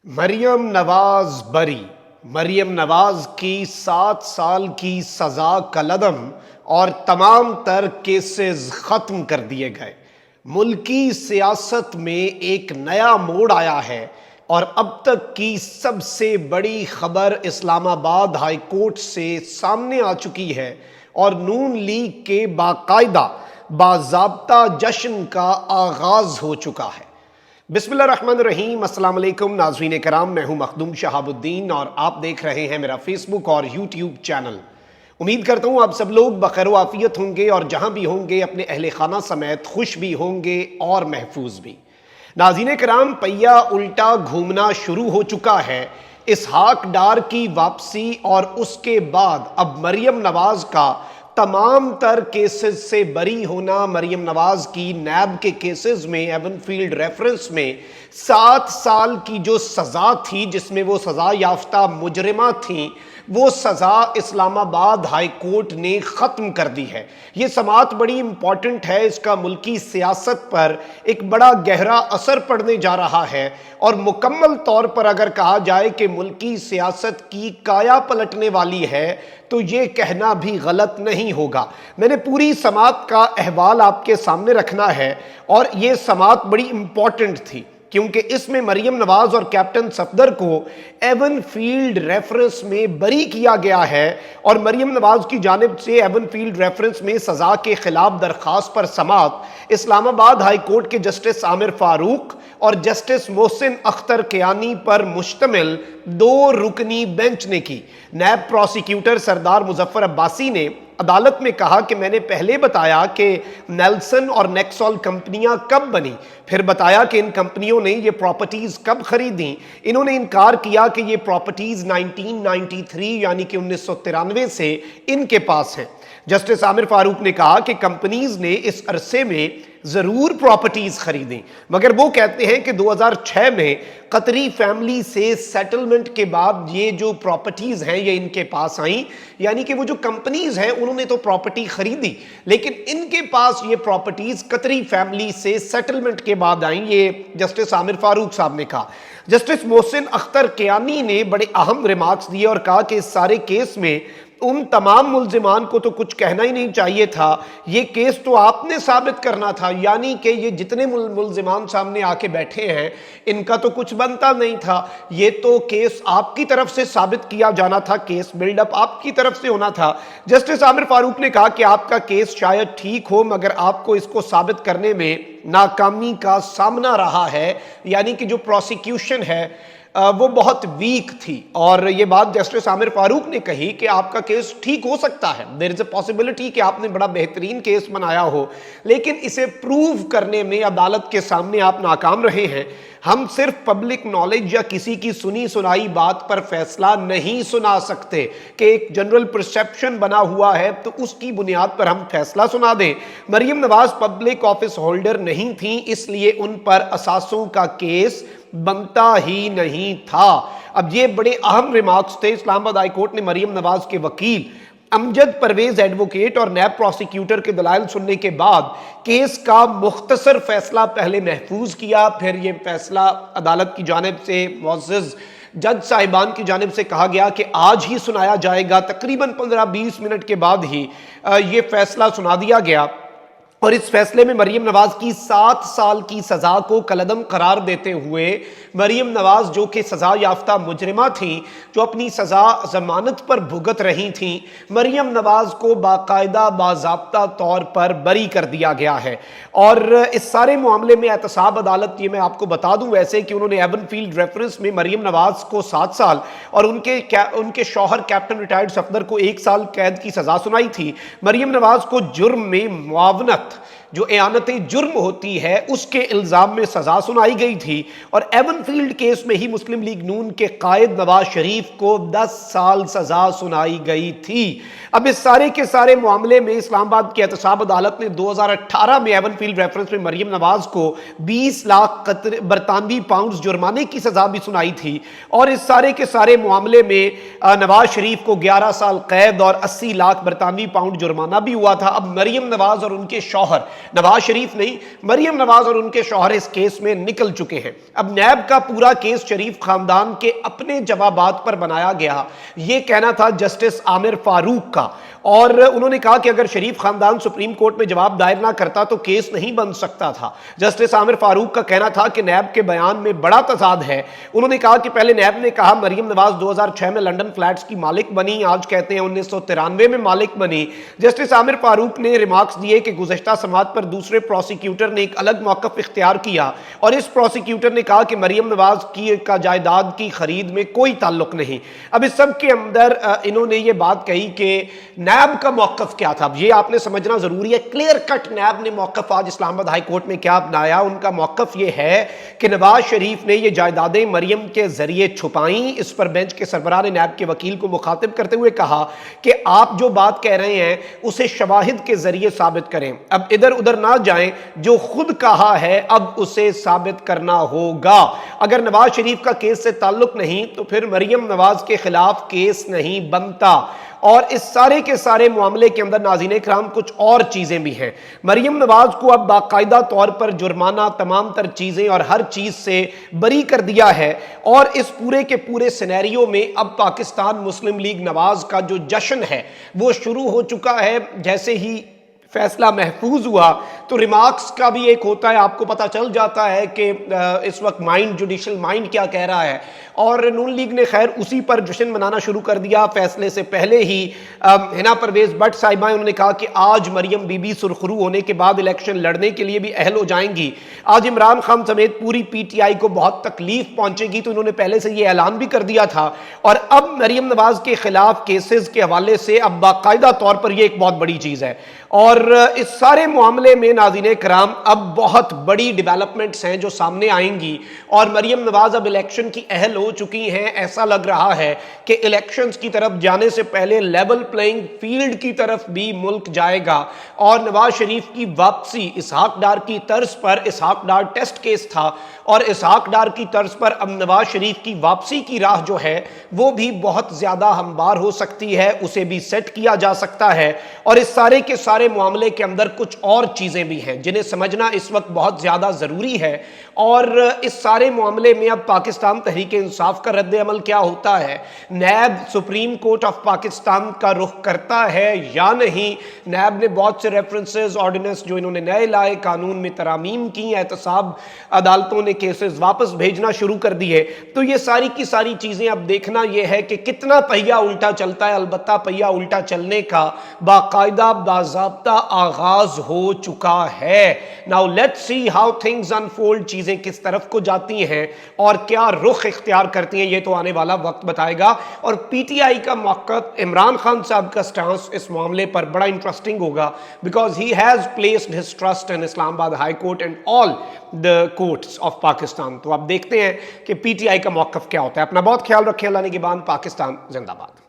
مریم نواز بری۔ مریم نواز کی 7 سال کی سزا کالعدم اور تمام تر کیسز ختم کر دیے گئے۔ ملکی سیاست میں ایک نیا موڑ آیا ہے اور اب تک کی سب سے بڑی خبر اسلام آباد ہائی کورٹ سے سامنے آ چکی ہے اور نون لیگ کے باقاعدہ باضابطہ جشن کا آغاز ہو چکا ہے۔ بسم اللہ الرحمن الرحیم۔ السلام علیکم ناظرین کرام، میں ہوں مخدوم شہاب الدین اور آپ دیکھ رہے ہیں میرا فیس بک اور یوٹیوب چینل۔ امید کرتا ہوں آپ سب لوگ بخیر و عافیت ہوں گے اور جہاں بھی ہوں گے اپنے اہل خانہ سمیت خوش بھی ہوں گے اور محفوظ بھی۔ ناظرین کرام، پہیا الٹا گھومنا شروع ہو چکا ہے۔ اسحاق ڈار کی واپسی اور اس کے بعد اب مریم نواز کا تمام تر کیسز سے بری ہونا، مریم نواز کی نیب کے کیسز میں ایون فیلڈ ریفرنس میں 7 سال کی جو سزا تھی جس میں وہ سزا یافتہ مجرمہ تھیں، وہ سزا اسلام آباد ہائی کورٹ نے ختم کر دی ہے۔ یہ سماعت بڑی امپورٹنٹ ہے، اس کا ملکی سیاست پر ایک بڑا گہرا اثر پڑنے جا رہا ہے اور مکمل طور پر اگر کہا جائے کہ ملکی سیاست کی کایا پلٹنے والی ہے تو یہ کہنا بھی غلط نہیں ہوگا۔ میں نے پوری سماعت کا احوال آپ کے سامنے رکھنا ہے اور یہ سماعت بڑی امپورٹنٹ تھی کیونکہ اس میں مریم نواز اور کیپٹن صفدر کو ایون فیلڈ ریفرنس میں بری کیا گیا ہے اور مریم نواز کی جانب سے ایون فیلڈ ریفرنس میں سزا کے خلاف درخواست پر سماعت اسلام آباد ہائی کورٹ کے جسٹس عامر فاروق اور جسٹس محسن اختر کیانی پر مشتمل 2 رکنی بینچ نے کی۔ نیب پروسیکیوٹر سردار مظفر عباسی نے عدالت میں کہا کہ میں نے پہلے بتایا کہ نیلسن اور نیکسول کمپنیاں کب بنی، پھر بتایا کہ ان کمپنیوں نے یہ پراپرٹیز کب خریدیں۔ انہوں نے انکار کیا کہ یہ پراپرٹیز 1993 یعنی کہ 1993 سے ان کے پاس ہیں۔ جسٹس عامر فاروق نے کہا کہ کمپنیز نے اس عرصے میں ضرور پراپرٹیز خریدیں، مگر وہ کہتے ہیں کہ 2006 میں قطری فیملی سے سیٹلمنٹ کے بعد یہ جو پراپرٹیز ہیں یہ ان کے پاس آئیں، یعنی کہ وہ جو کمپنیز ہیں انہوں نے تو پراپرٹی خریدی لیکن ان کے پاس یہ پراپرٹیز قطری فیملی سے سیٹلمنٹ کے بعد آئیں، یہ جسٹس عامر فاروق صاحب نے کہا۔ جسٹس محسن اختر کیانی نے بڑے اہم ریمارکس دیے اور کہا کہ اس سارے کیس میں ان تمام ملزمان کو تو کچھ کہنا ہی نہیں چاہیے تھا، یہ کیس تو آپ نے ثابت کرنا تھا، یعنی کہ یہ جتنے ملزمان سامنے آ کے بیٹھے ہیں ان کا تو کچھ بنتا نہیں تھا، یہ تو کیس آپ کی طرف سے ثابت کیا جانا تھا، کیس بلڈ اپ آپ کی طرف سے ہونا تھا۔ جسٹس عامر فاروق نے کہا کہ آپ کا کیس شاید ٹھیک ہو مگر آپ کو اس کو ثابت کرنے میں ناکامی کا سامنا رہا ہے، یعنی کہ جو پروسیکیوشن ہے وہ بہت ویک تھی، اور یہ بات جسٹس عامر فاروق نے کہی کہ آپ کا کیس ٹھیک ہو سکتا ہے، دیر از اے پاسبلٹی کہ آپ نے بڑا بہترین کیس بنایا ہو لیکن اسے پروو کرنے میں عدالت کے سامنے آپ ناکام رہے ہیں۔ ہم صرف پبلک نالج یا کسی کی سنی سنائی بات پر فیصلہ نہیں سنا سکتے کہ ایک جنرل پرسیپشن بنا ہوا ہے تو اس کی بنیاد پر ہم فیصلہ سنا دیں۔ Maryam Nawaz public office holder نہیں تھیں، اس لیے ان پر اثاثوں کا کیس بنتا ہی نہیں تھا۔ اب یہ بڑے اہم ریمارکس تھے۔ اسلام آباد ہائی کورٹ نے مریم نواز کے وکیل امجد پرویز ایڈوکیٹ اور نیب پروسیکیوٹر کے دلائل سننے کے بعد کیس کا مختصر فیصلہ پہلے محفوظ کیا، پھر یہ فیصلہ عدالت کی جانب سے معزز جج صاحبان کی جانب سے کہا گیا کہ آج ہی سنایا جائے گا۔ تقریباً 15-20 منٹ کے بعد ہی یہ فیصلہ سنا دیا گیا اور اس فیصلے میں مریم نواز کی 7 سال کی سزا کو کالعدم قرار دیتے ہوئے مریم نواز جو کہ سزا یافتہ مجرمہ تھیں، جو اپنی سزا ضمانت پر بھگت رہی تھیں، مریم نواز کو باقاعدہ باضابطہ طور پر بری کر دیا گیا ہے۔ اور اس سارے معاملے میں احتساب عدالت، یہ میں آپ کو بتا دوں ویسے کہ انہوں نے ایون فیلڈ ریفرنس میں مریم نواز کو 7 سال اور ان کے شوہر کیپٹن ریٹائرڈ صفدر کو 1 سال قید کی سزا سنائی تھی۔ مریم نواز کو جرم میں معاونت جو اعانت جرم ہوتی ہے اس کے الزام میں سزا سنائی گئی تھی اور ایون فیلڈ کیس میں ہی مسلم لیگ نون کے قائد نواز شریف کو 10 سال سزا سنائی گئی تھی۔ اب اس سارے کے سارے معاملے میں اسلام آباد کی احتساب عدالت نے 2018 میں ایون فیلڈ ریفرنس میں مریم نواز کو 20 لاکھ برطانوی پاؤنڈز جرمانے کی سزا بھی سنائی تھی، اور اس سارے کے سارے معاملے میں نواز شریف کو 11 سال قید اور 80 لاکھ برطانوی پاؤنڈ جرمانہ بھی ہوا تھا۔ اب مریم نواز اور ان کے شوہر نواز شریف نہیں، مریم نواز اور ان کے شوہر اس کیس میں نکل چکے ہیں۔ اب نیب کا پورا کیس شریف خاندان کے اپنے جوابات پر بنایا گیا۔ یہ کہنا تھا جسٹس عامر فاروق کا، اور انہوں نے کہا کہ اگر شریف خاندان سپریم کورٹ میں جواب دائر نہ کرتا تو کیس نہیں بن سکتا تھا۔ جسٹس عامر فاروق کا کہنا تھا کہ نیب کے بیان میں بڑا تضاد ہے۔ انہوں نے کہا کہ پہلے نیب نے کہا مریم نواز 2006 میں لنڈن فلیٹس کی مالک بنی، آج کہتے ہیں 1993 میں مالک بنی۔ جسٹس عامر فاروق نے ریمارکس دیے کہ گزشتہ سماعت پر دوسرے پروسیکیوٹر نے ایک الگ موقف اختیار کیا، اور اس پروسیکیوٹر نے کہا کہ مریم نواز کا جائیداد کی خرید میں کوئی تعلق نہیں۔ اب اس سب کے اندر انہوں نے یہ بات کہی کہ نیب کا موقف کیا تھا۔ اب یہ آپ نے سمجھنا ضروری ہے، کلیئر کٹ نیب نے موقف آج اسلام آباد ہائی کورٹ میں کیا اپنایا۔ ان کا موقف یہ ہے کہ نواز شریف نے یہ جائیدادیں مریم کے ذریعے چھپائیں۔ اس پر بینچ کے سربراہ نے نیب کے وکیل کو مخاطب کرتے ہوئے کہا کہ آپ جو بات کہہ رہے ہیں اسے شواہد کے ذریعے ثابت کریں، اب ادھر ادھر نہ جائیں، جو خود کہا ہے اب اسے ثابت کرنا ہوگا۔ اگر نواز شریف کا کیس سے تعلق نہیں تو پھر مریم نواز کے خلاف کیس نہیں بنتا۔ اور اس سارے کے سارے معاملے کے اندر ناظرین اکرام کچھ اور چیزیں بھی ہیں۔ مریم نواز کو اب باقاعدہ طور پر جرمانہ، تمام تر چیزیں اور ہر چیز سے بری کر دیا ہے، اور اس پورے کے پورے سینیریو میں اب پاکستان مسلم لیگ نواز کا جو جشن ہے وہ شروع ہو چکا ہے۔ جیسے ہی فیصلہ محفوظ ہوا تو ریمارکس کا بھی ایک ہوتا ہے، آپ کو پتہ چل جاتا ہے کہ اس وقت جوڈیشل مائنڈ کیا کہہ رہا ہے، اور نون لیگ نے خیر اسی پر جشن منانا شروع کر دیا۔ فیصلے سے پہلے ہی حنا پرویز بٹ صاحبہ انہوں نے کہا کہ آج مریم بی بی سرخرو ہونے کے بعد الیکشن لڑنے کے لیے بھی اہل ہو جائیں گی۔ آج عمران خان سمیت پوری پی ٹی آئی کو بہت تکلیف پہنچے گی، تو انہوں نے پہلے سے یہ اعلان بھی کر دیا تھا، اور اب مریم نواز کے خلاف کیسز کے حوالے سے اب باقاعدہ طور پر یہ ایک بہت بڑی چیز ہے۔ اور اس سارے معاملے میں ناظرین کرام اب بہت بڑی ڈیولپمنٹس ہیں جو سامنے آئیں گی، اور مریم نواز اب الیکشن کی اہل ہو چکی ہیں۔ ایسا لگ رہا ہے کہ الیکشنز کی طرف جانے سے پہلے لیول پلینگ فیلڈ کی طرف بھی ملک جائے گا، اور نواز شریف کی واپسی اسحاق ڈار کی طرز پر، اسحاق ڈار ٹیسٹ کیس تھا، اور اسحاق ڈار کی طرز پر اب نواز شریف کی واپسی کی راہ جو ہے وہ بھی بہت زیادہ ہموار ہو سکتی ہے، اسے بھی سیٹ کیا جا سکتا ہے۔ اور اس سارے کے سارے معاملے کے اندر کچھ اور چیزیں بھی ہیں جنہیں سمجھنا اس وقت بہت زیادہ ضروری ہے، اور اس سارے معاملے میں اب پاکستان تحریک انصاف کا رد عمل کیا ہوتا ہے، NAB supreme court of Pakistan کا رخ کرتا ہے یا نہیں۔ نیب نے بہت سے ریفرنسز، آرڈیننس جو انہوں نے نئے لائے، قانون میں ترامیم کی، احتساب عدالتوں نے کیسز واپس بھیجنا شروع کر دیے، تو یہ ساری کی ساری چیزیں اب دیکھنا یہ ہے کہ کتنا پہیہ الٹا چلتا ہے۔ البتہ پہیہ الٹا چلنے کا باقاعدہ باضابطہ آغاز ہو چکا ہے۔ Now let's see how things unfold، چیزیں کس طرف کو جاتی ہیں اور کیا رخ اختیار کرتی ہیں، یہ تو آنے والا وقت بتائے گا۔ اور پی ٹی آئی کا موقف، عمران خان صاحب کا سٹانس اس معاملے پر بڑا انٹرسٹنگ ہوگا، because he has placed his trust in اسلام آباد high court and all the courts of Pakistan. تو اب دیکھتے ہیں کہ پی ٹی آئی کا موقف کیا ہوتا ہے۔ اپنا بہت خیال رکھیں، اللہ نگہبان۔ پاکستان زندہ باد۔